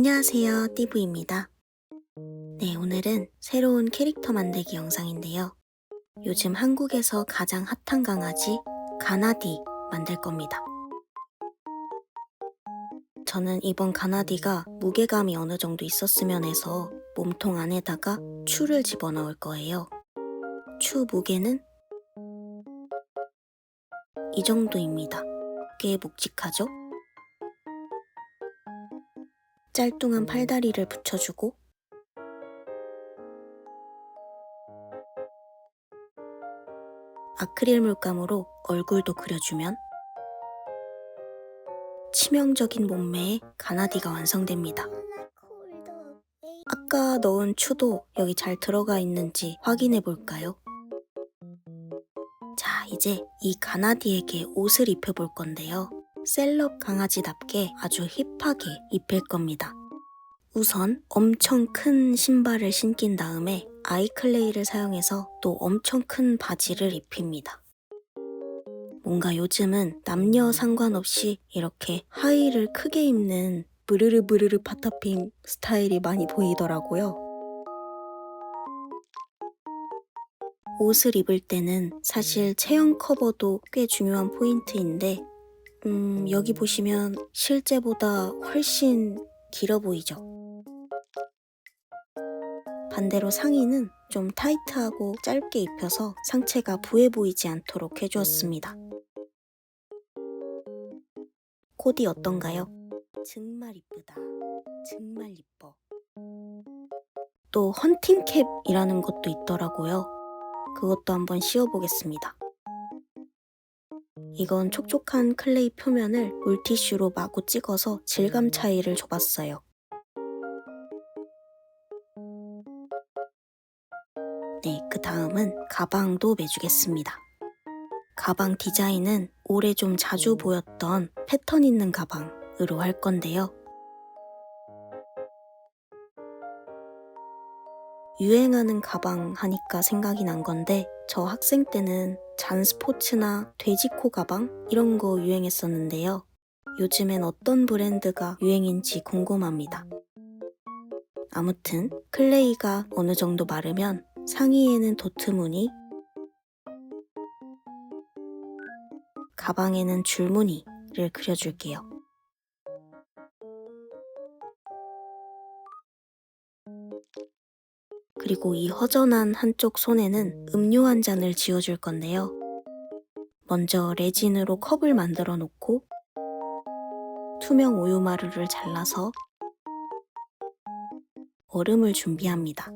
안녕하세요, 띠부입니다. 네, 오늘은 새로운 캐릭터 만들기 영상인데요. 요즘 한국에서 가장 핫한 강아지 가나디 만들 겁니다. 저는 이번 가나디가 무게감이 어느 정도 있었으면 해서 몸통 안에다가 추를 집어넣을 거예요. 추 무게는 이 정도입니다. 꽤 묵직하죠? 짤뚱한 팔다리를 붙여주고 아크릴 물감으로 얼굴도 그려주면 치명적인 몸매의 가나디가 완성됩니다. 아까 넣은 추도 여기 잘 들어가 있는지 확인해 볼까요? 자, 이제 이 가나디에게 옷을 입혀볼 건데요. 셀럽 강아지답게 아주 힙하게 입힐 겁니다. 우선 엄청 큰 신발을 신긴 다음에 아이클레이를 사용해서 또 엄청 큰 바지를 입힙니다. 뭔가 요즘은 남녀 상관없이 이렇게 하의를 크게 입는 브르르 파타핑 스타일이 많이 보이더라고요. 옷을 입을 때는 사실 체형 커버도 꽤 중요한 포인트인데 여기 보시면 실제보다 훨씬 길어 보이죠? 반대로 상의는 좀 타이트하고 짧게 입혀서 상체가 부해 보이지 않도록 해주었습니다. 코디 어떤가요? 정말 이쁘다. 정말 이뻐. 또 헌팅캡이라는 것도 있더라고요. 그것도 한번 씌워보겠습니다. 이건 촉촉한 클레이 표면을 물티슈로 마구 찍어서 질감 차이를 줘봤어요. 네, 그 다음은 가방도 매주겠습니다. 가방 디자인은 올해 좀 자주 보였던 패턴 있는 가방으로 할 건데요. 유행하는 가방 하니까 생각이 난 건데 저 학생 때는 잔스포츠나 돼지코 가방 이런 거 유행했었는데요. 요즘엔 어떤 브랜드가 유행인지 궁금합니다. 아무튼 클레이가 어느 정도 마르면 상의에는 도트 무늬, 가방에는 줄무늬를 그려줄게요. 그리고 이 허전한 한쪽 손에는 음료 한 잔을 지어줄 건데요. 먼저 레진으로 컵을 만들어 놓고 투명 우유마루를 잘라서 얼음을 준비합니다.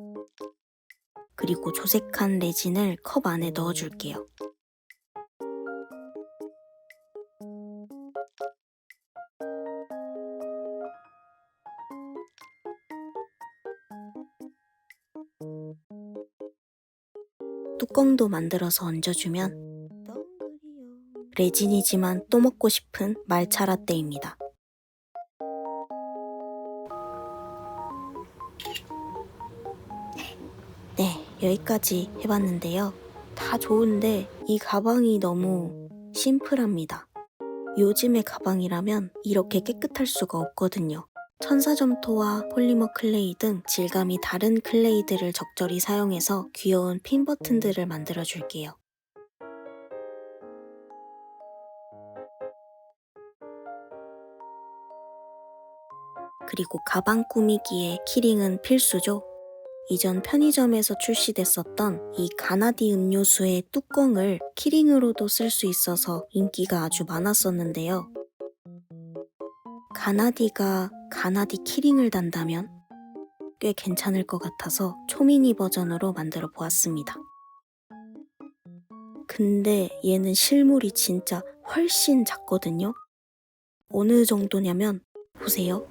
그리고 조색한 레진을 컵 안에 넣어줄게요. 뚜껑도 만들어서 얹어주면 레진이지만 또 먹고 싶은 말차 라떼입니다. 네, 여기까지 해봤는데요. 다 좋은데 이 가방이 너무 심플합니다. 요즘의 가방이라면 이렇게 깨끗할 수가 없거든요. 천사점토와 폴리머 클레이 등 질감이 다른 클레이들을 적절히 사용해서 귀여운 핀 버튼들을 만들어 줄게요. 그리고 가방 꾸미기에 키링은 필수죠. 이전 편의점에서 출시됐었던 이 가나디 음료수의 뚜껑을 키링으로도 쓸 수 있어서 인기가 아주 많았었는데요. 가나디가 가나디 키링을 단다면 꽤 괜찮을 것 같아서 초미니 버전으로 만들어 보았습니다. 근데 얘는 실물이 진짜 훨씬 작거든요. 어느 정도냐면 보세요.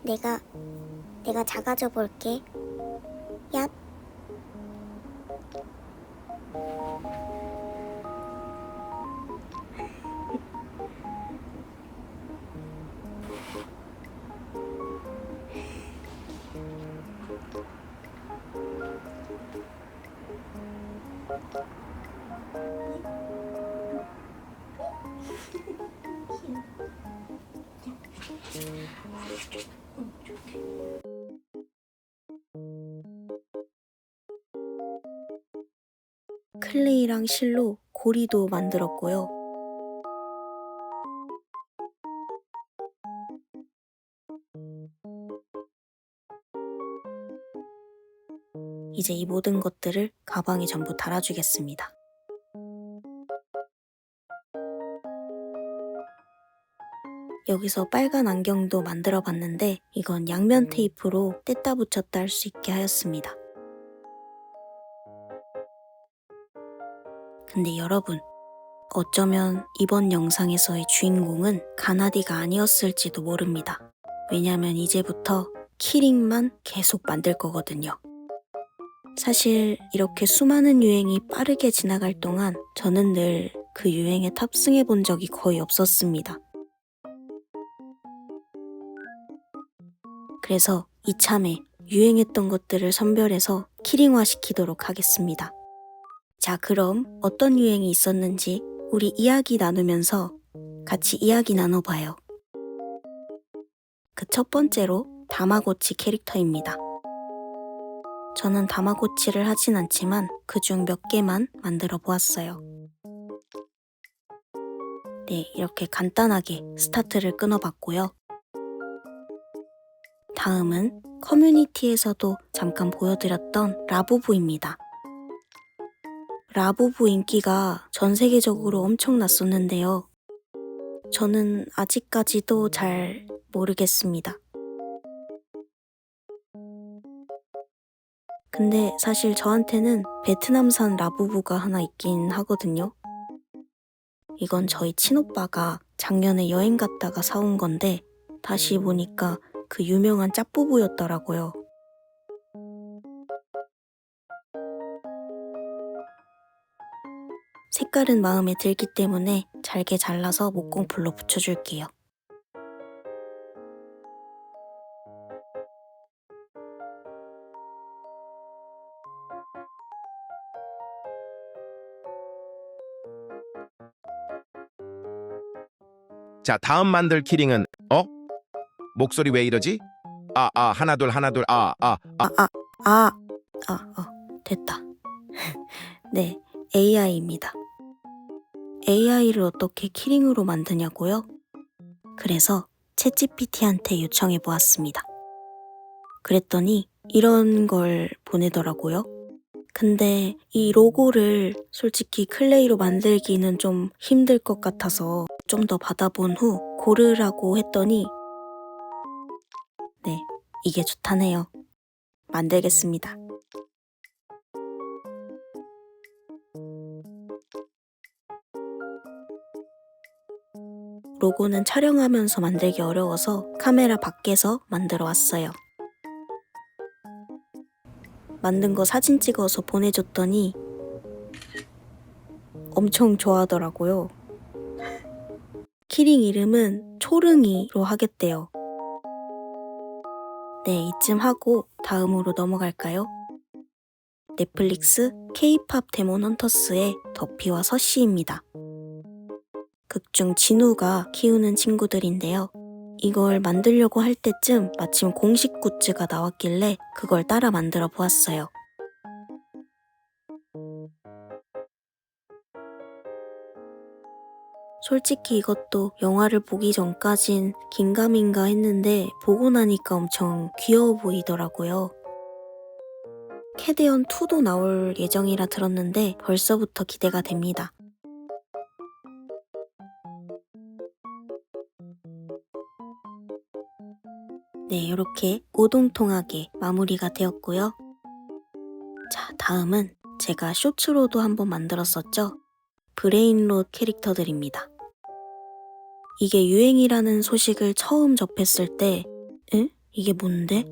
내가 작아져 볼게. 얍. 클레이랑 실로 고리도 만들었고요. 이제 이 모든 것들을 가방에 전부 달아주겠습니다. 여기서 빨간 안경도 만들어 봤는데 이건 양면 테이프로 뗐다 붙였다 할 수 있게 하였습니다. 근데 여러분, 어쩌면 이번 영상에서의 주인공은 가나디가 아니었을지도 모릅니다. 왜냐면 이제부터 키링만 계속 만들 거거든요. 사실 이렇게 수많은 유행이 빠르게 지나갈 동안 저는 늘 그 유행에 탑승해 본 적이 거의 없었습니다. 그래서 이참에 유행했던 것들을 선별해서 키링화 시키도록 하겠습니다. 자, 그럼 어떤 유행이 있었는지 우리 이야기 나누면서 같이 이야기 나눠봐요. 그 첫 번째로 다마고치 캐릭터입니다. 저는 다마고치를 하진 않지만 그중 몇 개만 만들어 보았어요. 네, 이렇게 간단하게 스타트를 끊어봤고요. 다음은 커뮤니티에서도 잠깐 보여드렸던 라부부입니다. 라부부 인기가 전 세계적으로 엄청났었는데요. 저는 아직까지도 잘 모르겠습니다. 근데 사실 저한테는 베트남산 라부부가 하나 있긴 하거든요. 이건 저희 친오빠가 작년에 여행 갔다가 사온 건데 다시 보니까 그 유명한 짭부부였더라고요. 색깔은 마음에 들기 때문에 잘게 잘라서 목공풀로 붙여줄게요. 자, 다음 만들 키링은 목소리 왜 이러지? 하나둘 됐다. 네, AI입니다. AI를 어떻게 키링으로 만드냐고요? 그래서 챗GPT한테 요청해 보았습니다. 그랬더니 이런 걸 보내더라고요. 근데 이 로고를 솔직히 클레이로 만들기는 좀 힘들 것 같아서 좀 더 받아본 후 고르라고 했더니 네, 이게 좋다네요. 만들겠습니다. 로고는 촬영하면서 만들기 어려워서 카메라 밖에서 만들어 왔어요. 만든 거 사진 찍어서 보내줬더니 엄청 좋아하더라고요. 키링 이름은 초릉이로 하겠대요. 네, 이쯤 하고 다음으로 넘어갈까요? 넷플릭스 K-팝 데몬 헌터스의 더피와 서씨입니다. 극중 진우가 키우는 친구들인데요. 이걸 만들려고 할 때쯤 마침 공식 굿즈가 나왔길래 그걸 따라 만들어 보았어요. 솔직히 이것도 영화를 보기 전까진 긴가민가 했는데 보고 나니까 엄청 귀여워 보이더라고요. 캐대언 2도 나올 예정이라 들었는데 벌써부터 기대가 됩니다. 네, 이렇게 오동통하게 마무리가 되었고요. 자, 다음은 제가 쇼츠로도 한번 만들었었죠. 브레인롯 캐릭터들입니다. 이게 유행이라는 소식을 처음 접했을 때 응? 이게 뭔데?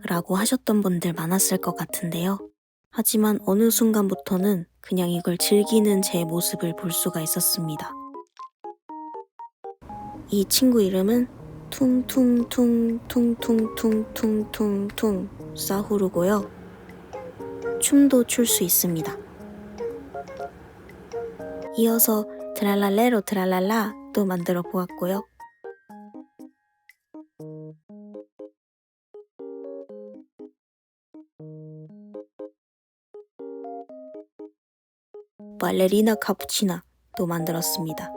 라고 하셨던 분들 많았을 것 같은데요. 하지만 어느 순간부터는 그냥 이걸 즐기는 제 모습을 볼 수가 있었습니다. 이 친구 이름은 퉁퉁퉁퉁퉁퉁퉁퉁퉁 싸후르고요. 춤도 출 수 있습니다. 이어서 트랄랄레로 트랄랄라 또 만들어 보았고요. 발레리나 카푸치나도 만들었습니다.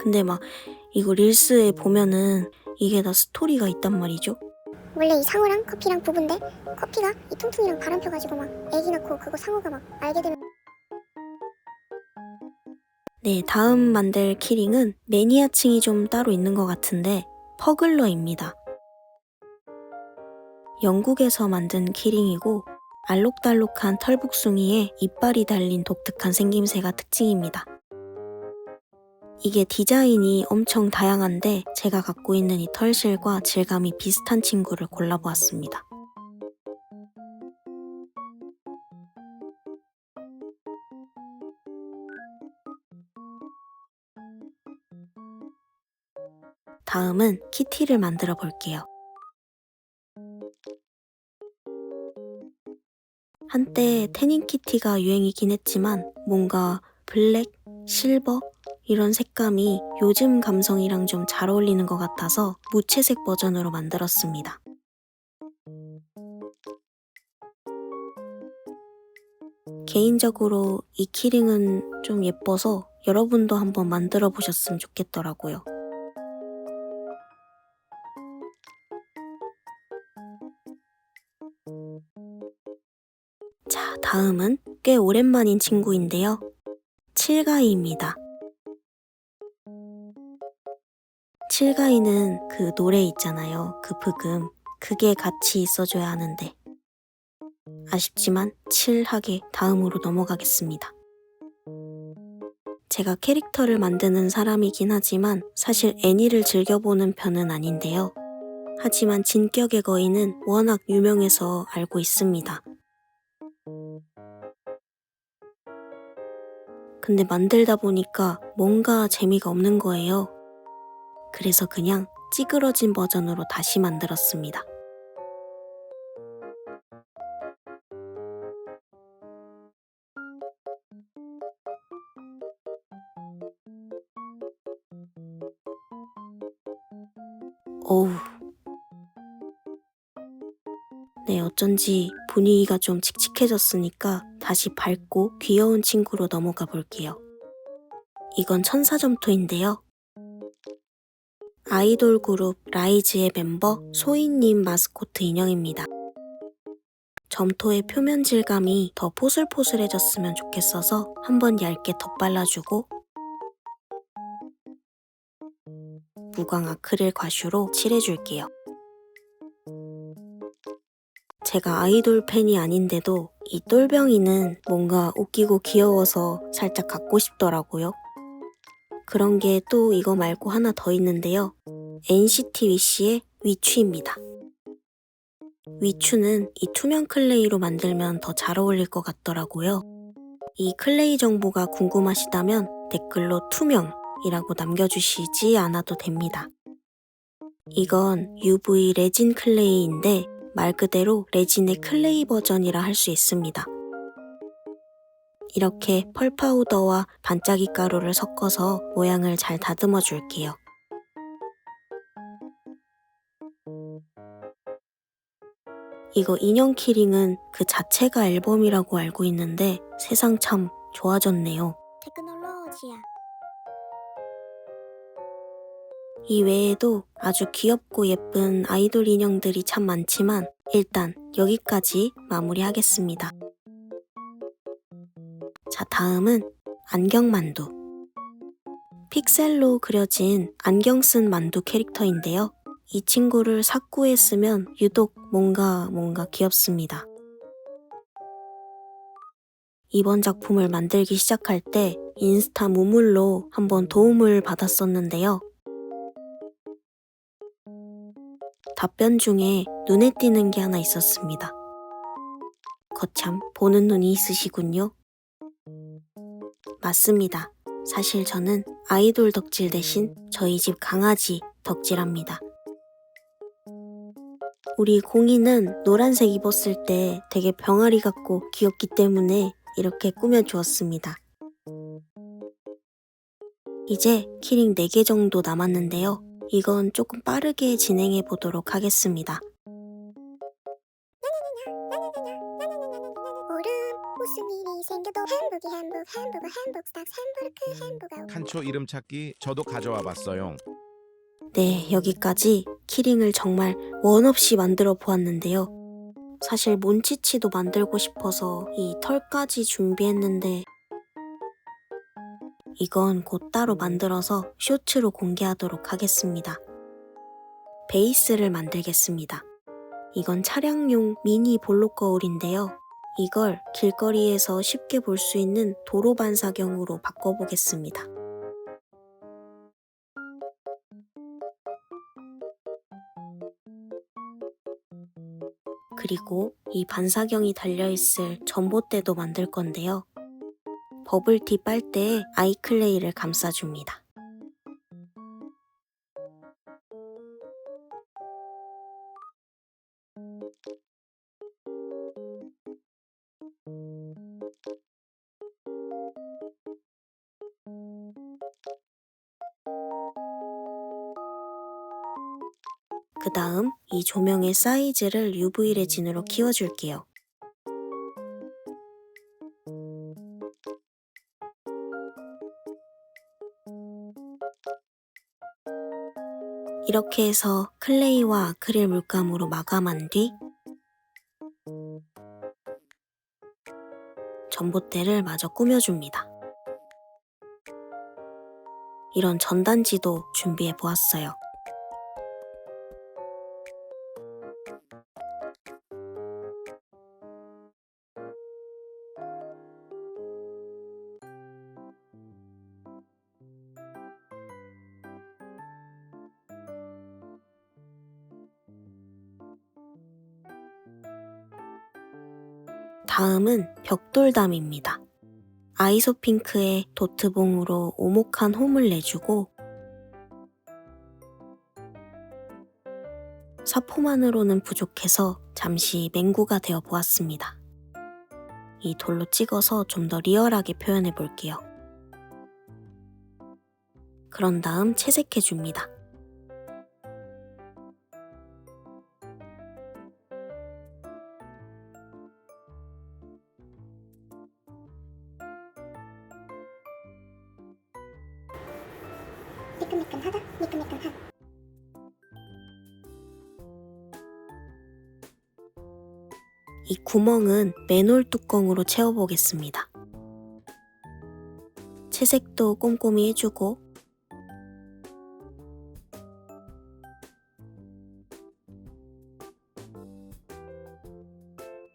근데 막 이거 릴스에 보면은 이게 다 스토리가 있단 말이죠. 원래 이 상어랑 커피랑 부부인데 커피가 이 퉁퉁이랑 바람 펴가지고 막 애기 낳고 그거 상어가 막 알게 되면 네, 다음 만들 키링은 매니아층이 좀 따로 있는 것 같은데 퍼글러입니다. 영국에서 만든 키링이고 알록달록한 털북숭이에 이빨이 달린 독특한 생김새가 특징입니다. 이게 디자인이 엄청 다양한데 제가 갖고 있는 이 털실과 질감이 비슷한 친구를 골라보았습니다. 다음은 키티를 만들어 볼게요. 한때 태닝 키티가 유행이긴 했지만 뭔가 블랙, 실버 이런 색감이 요즘 감성이랑 좀 잘 어울리는 것 같아서 무채색 버전으로 만들었습니다. 개인적으로 이 키링은 좀 예뻐서 여러분도 한번 만들어 보셨으면 좋겠더라고요. 자, 다음은 꽤 오랜만인 친구인데요. 칠가이입니다. 칠가이는 그 노래 있잖아요. 그 브금. 그게 같이 있어줘야 하는데 아쉽지만 칠하게 다음으로 넘어가겠습니다. 제가 캐릭터를 만드는 사람이긴 하지만 사실 애니를 즐겨보는 편은 아닌데요. 하지만 진격의 거인은 워낙 유명해서 알고 있습니다. 근데 만들다 보니까 뭔가 재미가 없는 거예요. 그래서 그냥 찌그러진 버전으로 다시 만들었습니다. 어우. 네, 어쩐지 분위기가 좀 칙칙해졌으니까 다시 밝고 귀여운 친구로 넘어가 볼게요. 이건 천사점토인데요. 아이돌 그룹 라이즈의 멤버 소희님 마스코트 인형입니다. 점토의 표면 질감이 더 포슬포슬해졌으면 좋겠어서 한번 얇게 덧발라주고 무광 아크릴 과슈로 칠해줄게요. 제가 아이돌 팬이 아닌데도 이 똘병이는 뭔가 웃기고 귀여워서 살짝 갖고 싶더라고요. 그런 게 또 이거 말고 하나 더 있는데요. NCT 위시의 위추입니다. 위추는 이 투명 클레이로 만들면 더 잘 어울릴 것 같더라고요. 이 클레이 정보가 궁금하시다면 댓글로 투명이라고 남겨주시지 않아도 됩니다. 이건 UV 레진 클레이인데 말 그대로 레진의 클레이 버전이라 할 수 있습니다. 이렇게 펄 파우더와 반짝이 가루를 섞어서 모양을 잘 다듬어 줄게요. 이거 인형 키링은 그 자체가 앨범이라고 알고 있는데 세상 참 좋아졌네요. 테크놀로지야. 이 외에도 아주 귀엽고 예쁜 아이돌 인형들이 참 많지만 일단 여기까지 마무리하겠습니다. 자, 다음은 안경만두. 픽셀로 그려진 안경 쓴 만두 캐릭터인데요. 이 친구를 사쿠에 쓰면 유독 뭔가 귀엽습니다. 이번 작품을 만들기 시작할 때 인스타 무물로 한번 도움을 받았었는데요. 답변 중에 눈에 띄는 게 하나 있었습니다. 거참 보는 눈이 있으시군요. 맞습니다. 사실 저는 아이돌 덕질 대신 저희 집 강아지 덕질합니다. 우리 공이는 노란색 입었을 때 되게 병아리 같고 귀엽기 때문에 이렇게 꾸며주었습니다. 이제 키링 4개 정도 남았는데요. 이건 조금 빠르게 진행해 보도록 하겠습니다. 칸초 이름 찾기 저도 가져와 봤어요. 네, 여기까지 키링을 정말 원 없이 만들어 보았는데요. 사실 몬치치도 만들고 싶어서 이 털까지 준비했는데 이건 곧 따로 만들어서 쇼츠로 공개하도록 하겠습니다. 베이스를 만들겠습니다. 이건 차량용 미니 볼록 거울인데요. 이걸 길거리에서 쉽게 볼 수 있는 도로 반사경으로 바꿔보겠습니다. 그리고 이 반사경이 달려있을 전봇대도 만들 건데요. 버블티 빨대에 아이클레이를 감싸줍니다. 그 다음 이 조명의 사이즈를 UV 레진으로 키워줄게요. 이렇게 해서 클레이와 아크릴 물감으로 마감한 뒤 전봇대를 마저 꾸며줍니다. 이런 전단지도 준비해 보았어요. 다음은 벽돌담입니다. 아이소핑크의 도트봉으로 오목한 홈을 내주고 사포만으로는 부족해서 잠시 맹구가 되어 보았습니다. 이 돌로 찍어서 좀 더 리얼하게 표현해 볼게요. 그런 다음 채색해 줍니다. 미끈미끈하다. 미끈미끈한. 이 구멍은 맨홀 뚜껑으로 채워보겠습니다. 채색도 꼼꼼히 해주고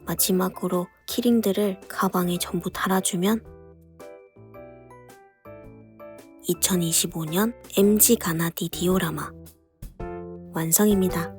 마지막으로 키링들을 가방에 전부 달아주면 2025년 MG 가나디 디오라마 완성입니다.